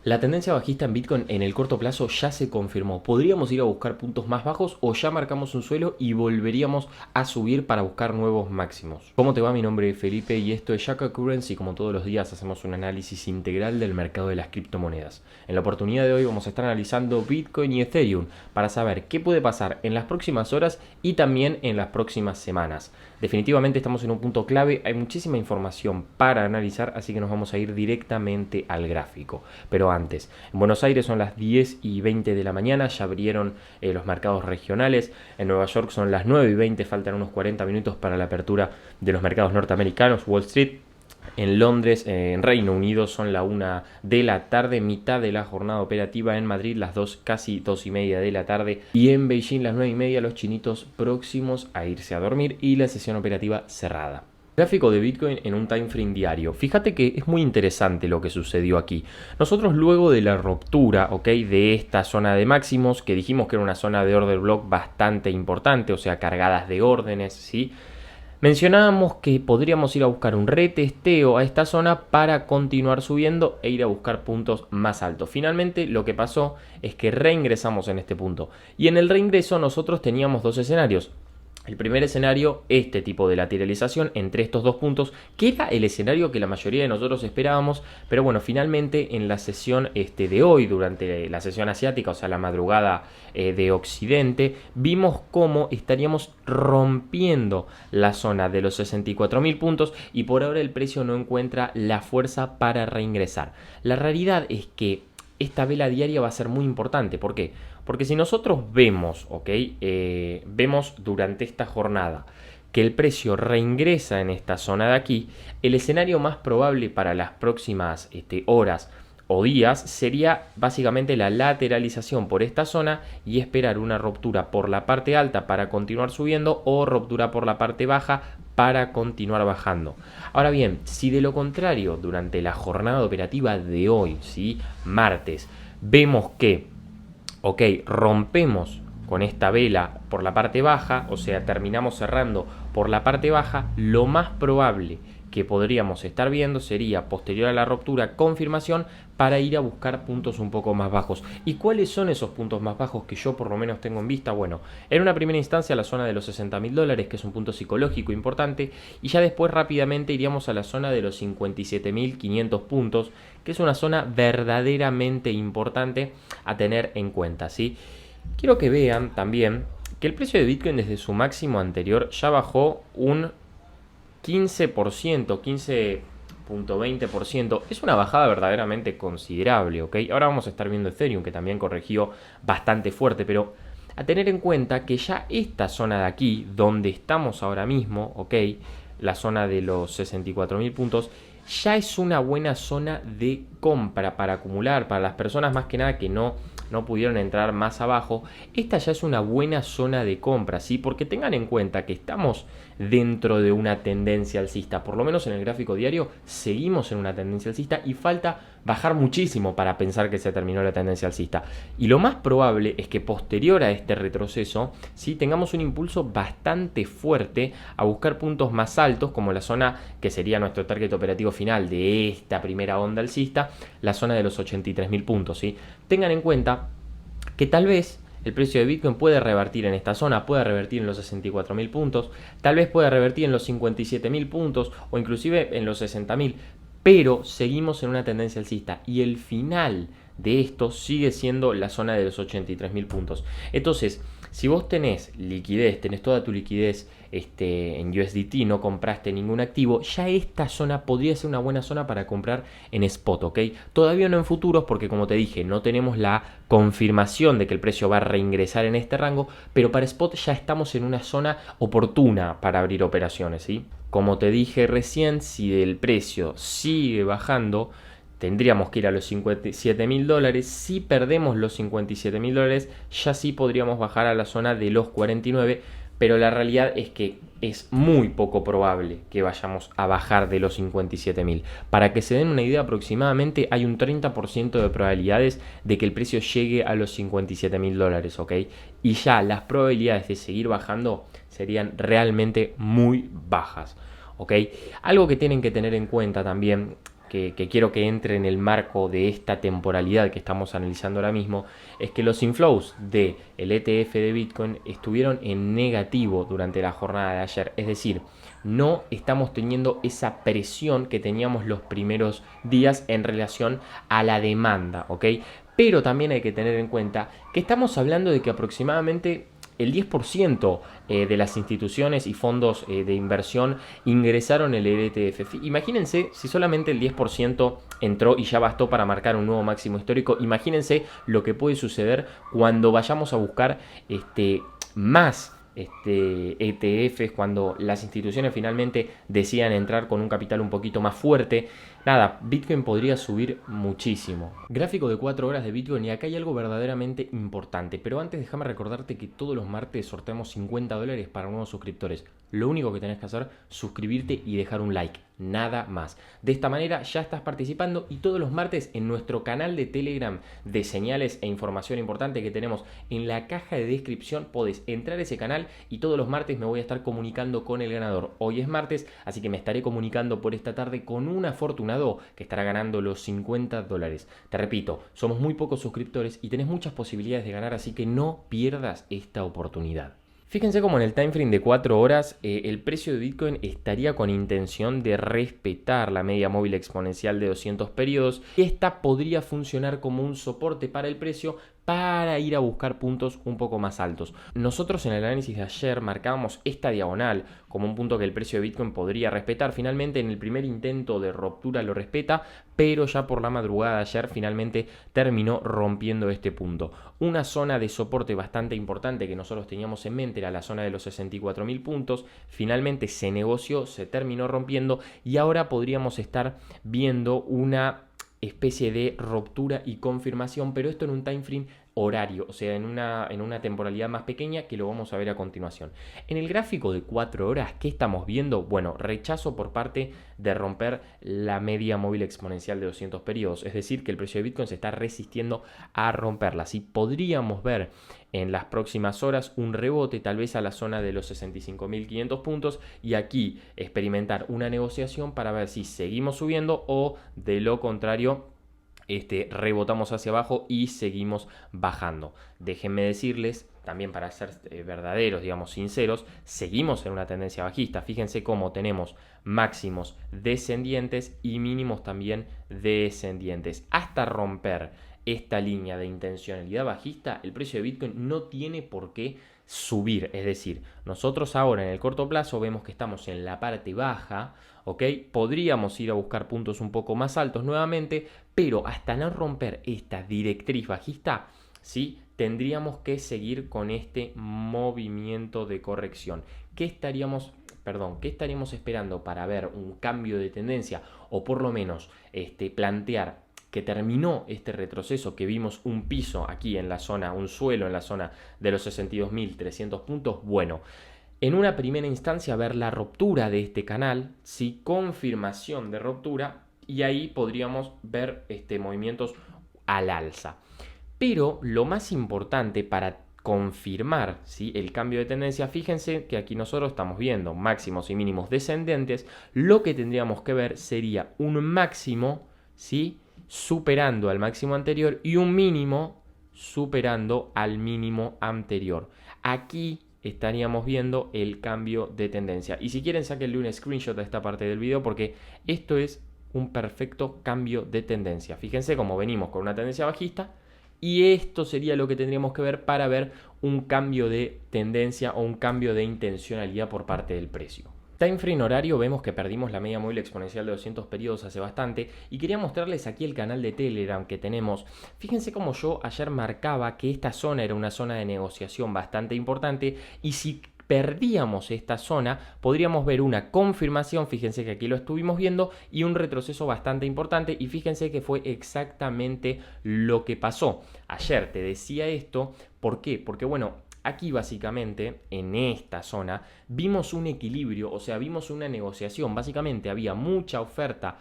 La tendencia bajista en Bitcoin en el corto plazo ya se confirmó. Podríamos ir a buscar puntos más bajos o ya marcamos un suelo y volveríamos a subir para buscar nuevos máximos. ¿Cómo te va? Mi nombre es Felipe y esto es Jaka Currency. Como todos los días hacemos un análisis integral del mercado de las criptomonedas. En la oportunidad de hoy vamos a estar analizando Bitcoin y Ethereum para saber qué puede pasar en las próximas horas y también en las próximas semanas. Definitivamente estamos en un punto clave, hay muchísima información para analizar, así que nos vamos a ir directamente al gráfico. Pero antes, en Buenos Aires son las 10:20 de la mañana, ya abrieron los mercados regionales. En Nueva York son las 9:20, faltan unos 40 minutos para la apertura de los mercados norteamericanos, Wall Street. En Londres, en Reino Unido, son la 1 de la tarde, mitad de la jornada operativa. En Madrid, las 2, casi 2:30 de la tarde. Y en Beijing, las 9:30, los chinitos próximos a irse a dormir y la sesión operativa cerrada. Gráfico de Bitcoin en un time frame diario. Fíjate que es muy interesante lo que sucedió aquí. Nosotros luego de la ruptura, de esta zona de máximos, que dijimos que era una zona de order block bastante importante, o sea, cargadas de órdenes, ¿sí? Mencionábamos que podríamos ir a buscar un retesteo a esta zona para continuar subiendo e ir a buscar puntos más altos. Finalmente lo que pasó es que reingresamos en este punto. Y en el reingreso nosotros teníamos dos escenarios. El primer escenario, este tipo de lateralización entre estos dos puntos, que era el escenario que la mayoría de nosotros esperábamos, pero bueno, finalmente en la sesión de hoy, durante la sesión asiática, o sea, la madrugada de Occidente, vimos cómo estaríamos rompiendo la zona de los 64.000 puntos y por ahora el precio no encuentra la fuerza para reingresar. La realidad es que esta vela diaria va a ser muy importante. ¿Por qué? Porque si nosotros vemos, vemos durante esta jornada que el precio reingresa en esta zona de aquí, el escenario más probable para las próximas horas o días sería básicamente la lateralización por esta zona y esperar una ruptura por la parte alta para continuar subiendo o ruptura por la parte baja para continuar bajando. Ahora bien, si de lo contrario durante la jornada operativa de hoy, ¿sí? Martes, vemos que rompemos con esta vela por la parte baja, o sea, terminamos cerrando por la parte baja, lo más probable que podríamos estar viendo sería, posterior a la ruptura, confirmación para ir a buscar puntos un poco más bajos. ¿Y cuáles son esos puntos más bajos que yo por lo menos tengo en vista? Bueno, en una primera instancia la zona de los $60.000, que es un punto psicológico importante, y ya después rápidamente iríamos a la zona de los 57.500 puntos, que es una zona verdaderamente importante a tener en cuenta, ¿sí? Quiero que vean también que el precio de Bitcoin desde su máximo anterior ya bajó un 15%, 15,20%. Es una bajada verdaderamente considerable, ¿ok? Ahora vamos a estar viendo Ethereum, que también corrigió bastante fuerte, pero a tener en cuenta que ya esta zona de aquí, donde estamos ahora mismo, ¿ok? La zona de los 64.000 puntos, ya es una buena zona de compra para acumular, para las personas más que nada que no pudieron entrar más abajo. Esta ya es una buena zona de compra, ¿sí? Porque tengan en cuenta que estamos dentro de una tendencia alcista, por lo menos en el gráfico diario seguimos en una tendencia alcista y falta bajar muchísimo para pensar que se terminó la tendencia alcista. Y lo más probable es que posterior a este retroceso, ¿sí? Tengamos un impulso bastante fuerte a buscar puntos más altos, como la zona que sería nuestro target operativo final de esta primera onda alcista, la zona de los 83.000 puntos, ¿sí? Tengan en cuenta que tal vez el precio de Bitcoin puede revertir en esta zona, puede revertir en los 64.000 puntos, tal vez puede revertir en los 57.000 puntos o inclusive en los 60.000, pero seguimos en una tendencia alcista y el final de esto sigue siendo la zona de los 83.000 puntos. Entonces, si vos tenés liquidez, tenés toda tu liquidez en USDT, no compraste ningún activo, ya esta zona podría ser una buena zona para comprar en spot, ¿ok? Todavía no en futuros porque, como te dije, no tenemos la confirmación de que el precio va a reingresar en este rango, pero para spot ya estamos en una zona oportuna para abrir operaciones, ¿sí? Como te dije recién, si el precio sigue bajando, tendríamos que ir a los $57.000. Si perdemos los $57.000, ya sí podríamos bajar a la zona de los 49, pero la realidad es que es muy poco probable que vayamos a bajar de los 57.000. Para que se den una idea, aproximadamente hay un 30% de probabilidades de que el precio llegue a los $57.000, ¿ok? Y ya las probabilidades de seguir bajando serían realmente muy bajas, ¿ok? Algo que tienen que tener en cuenta también, que quiero que entre en el marco de esta temporalidad que estamos analizando ahora mismo, es que los inflows del ETF de Bitcoin estuvieron en negativo durante la jornada de ayer. Es decir, no estamos teniendo esa presión que teníamos los primeros días en relación a la demanda, ¿ok? Pero también hay que tener en cuenta que estamos hablando de que aproximadamente el 10% de las instituciones y fondos de inversión ingresaron el ETF. Imagínense si solamente el 10% entró y ya bastó para marcar un nuevo máximo histórico. Imagínense lo que puede suceder cuando vayamos a buscar más ETFs, cuando las instituciones finalmente decidan entrar con un capital un poquito más fuerte. Nada, Bitcoin podría subir muchísimo. Gráfico de 4 horas de Bitcoin, y acá hay algo verdaderamente importante. Pero antes déjame recordarte que todos los martes sorteamos $50 para nuevos suscriptores. Lo único que tenés que hacer es suscribirte y dejar un like. Nada más. De esta manera ya estás participando, y todos los martes en nuestro canal de Telegram de señales e información importante que tenemos en la caja de descripción podés entrar a ese canal, y todos los martes me voy a estar comunicando con el ganador. Hoy es martes, así que me estaré comunicando por esta tarde con un afortunado que estará ganando los $50. Te repito, somos muy pocos suscriptores y tenés muchas posibilidades de ganar, así que no pierdas esta oportunidad. Fíjense cómo en el time frame de 4 horas el precio de Bitcoin estaría con intención de respetar la media móvil exponencial de 200 periodos. Esta podría funcionar como un soporte para el precio para ir a buscar puntos un poco más altos. Nosotros en el análisis de ayer marcábamos esta diagonal como un punto que el precio de Bitcoin podría respetar. Finalmente en el primer intento de ruptura lo respeta, pero ya por la madrugada de ayer finalmente terminó rompiendo este punto. Una zona de soporte bastante importante que nosotros teníamos en mente era la zona de los 64.000 puntos. Finalmente se negoció, se terminó rompiendo, y ahora podríamos estar viendo una especie de ruptura y confirmación, pero esto en un time frame horario, o sea, en una temporalidad más pequeña, que lo vamos a ver a continuación. En el gráfico de 4 horas, ¿qué estamos viendo? Bueno, rechazo por parte de romper la media móvil exponencial de 200 periodos, es decir, que el precio de Bitcoin se está resistiendo a romperla. Si podríamos ver en las próximas horas un rebote tal vez a la zona de los 65.500 puntos, y aquí experimentar una negociación para ver si seguimos subiendo o de lo contrario rebotamos hacia abajo y seguimos bajando. Déjenme decirles, también para ser verdaderos, digamos sinceros, seguimos en una tendencia bajista. Fíjense cómo tenemos máximos descendientes y mínimos también descendientes. Hasta romper esta línea de intencionalidad bajista, el precio de Bitcoin no tiene por qué subir. Es decir, nosotros ahora en el corto plazo vemos que estamos en la parte baja, ¿ok? Podríamos ir a buscar puntos un poco más altos nuevamente, pero hasta no romper esta directriz bajista, ¿sí? Tendríamos que seguir con este movimiento de corrección. ¿Qué estaríamos esperando para ver un cambio de tendencia, o por lo menos plantear que terminó este retroceso, que vimos un piso aquí en la zona, un suelo en la zona de los 62.300 puntos? Bueno, en una primera instancia ver la ruptura de este canal, ¿sí? Confirmación de ruptura, y ahí podríamos ver movimientos al alza. Pero lo más importante para confirmar, ¿sí?, el cambio de tendencia, fíjense que aquí nosotros estamos viendo máximos y mínimos descendentes. Lo que tendríamos que ver sería un máximo, ¿sí?, superando al máximo anterior, y un mínimo superando al mínimo anterior. Aquí estaríamos viendo el cambio de tendencia. Y si quieren, sáquenle un screenshot a esta parte del video, porque esto es un perfecto cambio de tendencia. Fíjense cómo venimos con una tendencia bajista, y esto sería lo que tendríamos que ver para ver un cambio de tendencia o un cambio de intencionalidad por parte del precio. Time frame horario, vemos que perdimos la media móvil exponencial de 200 periodos hace bastante, y quería mostrarles aquí el canal de Telegram que tenemos. Fíjense cómo yo ayer marcaba que esta zona era una zona de negociación bastante importante, y si perdíamos esta zona podríamos ver una confirmación, fíjense que aquí lo estuvimos viendo, y un retroceso bastante importante, y fíjense que fue exactamente lo que pasó. Ayer te decía esto, ¿por qué? Porque bueno, aquí básicamente en esta zona vimos un equilibrio, o sea, vimos una negociación. Básicamente había mucha oferta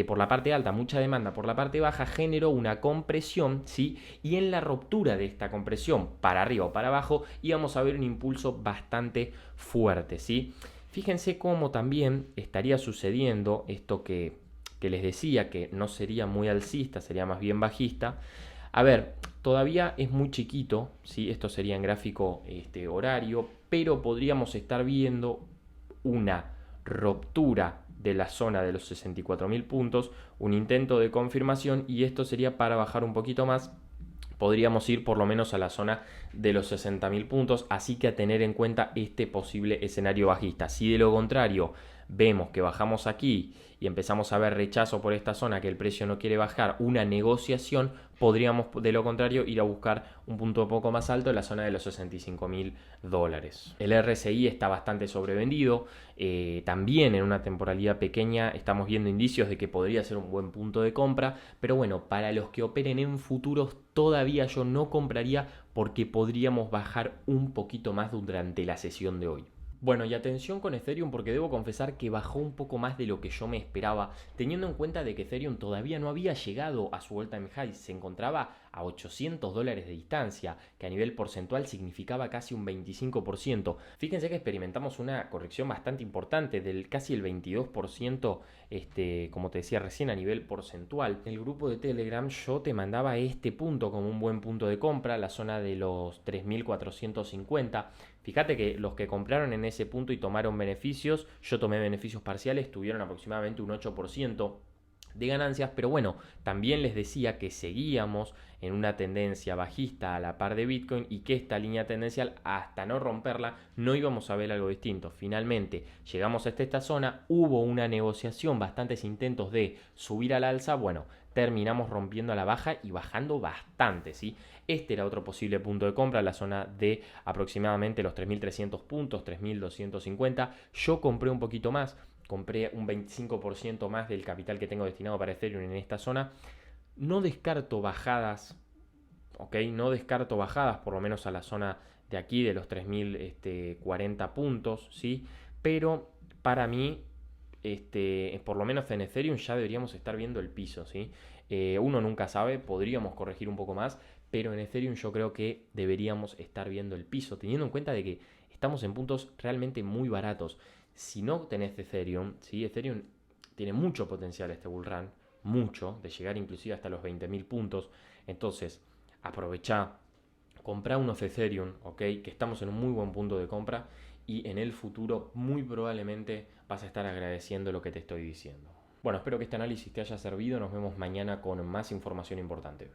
por la parte alta, mucha demanda por la parte baja, generó una compresión, ¿sí? Y en la ruptura de esta compresión, para arriba o para abajo, íbamos a ver un impulso bastante fuerte, ¿sí? Fíjense cómo también estaría sucediendo esto que que les decía que no sería muy alcista, sería más bien bajista. A ver, todavía es muy chiquito, ¿sí? Esto sería en gráfico horario, pero podríamos estar viendo una ruptura de la zona de los 64.000 puntos, un intento de confirmación, y esto sería para bajar un poquito más. Podríamos ir por lo menos a la zona de los 60.000 puntos, así que a tener en cuenta este posible escenario bajista. Si de lo contrario vemos que bajamos aquí y empezamos a ver rechazo por esta zona, que el precio no quiere bajar, una negociación, podríamos de lo contrario ir a buscar un punto un poco más alto en la zona de los 65.000 dólares. El RSI está bastante sobrevendido, también en una temporalidad pequeña estamos viendo indicios de que podría ser un buen punto de compra, pero bueno, para los que operen en futuros todavía yo no compraría porque podríamos bajar un poquito más durante la sesión de hoy. Bueno, y atención con Ethereum porque debo confesar que bajó un poco más de lo que yo me esperaba, teniendo en cuenta de que Ethereum todavía no había llegado a su all-time high, se encontraba a 800 dólares de distancia, que a nivel porcentual significaba casi un 25%. Fíjense que experimentamos una corrección bastante importante, del casi el 22%, como te decía recién, a nivel porcentual. En el grupo de Telegram yo te mandaba este punto como un buen punto de compra, la zona de los 3.450. Fíjate que los que compraron en ese punto y tomaron beneficios, yo tomé beneficios parciales, tuvieron aproximadamente un 8% de ganancias, pero bueno, también les decía que seguíamos en una tendencia bajista a la par de Bitcoin y que esta línea tendencial, hasta no romperla, no íbamos a ver algo distinto. Finalmente llegamos hasta esta zona, hubo una negociación, bastantes intentos de subir al alza, bueno, terminamos rompiendo a la baja y bajando bastante, ¿sí? Este era otro posible punto de compra, la zona de aproximadamente los 3.300 puntos, 3.250. Yo compré un poquito más, compré un 25% más del capital que tengo destinado para Ethereum en esta zona. No descarto bajadas, ¿ok? No descarto bajadas, por lo menos a la zona de aquí, de los 3.040 puntos, ¿sí? Pero para mí, por lo menos en Ethereum ya deberíamos estar viendo el piso, ¿sí? Uno nunca sabe, podríamos corregir un poco más, pero en Ethereum yo creo que deberíamos estar viendo el piso, teniendo en cuenta de que estamos en puntos realmente muy baratos. Si no tenés Ethereum, ¿sí? Ethereum tiene mucho potencial este bullrun, mucho, de llegar inclusive hasta los 20.000 puntos. Entonces, aprovechá, comprá unos Ethereum, ¿ok? Que estamos en un muy buen punto de compra y en el futuro muy probablemente vas a estar agradeciendo lo que te estoy diciendo. Bueno, espero que este análisis te haya servido. Nos vemos mañana con más información importante.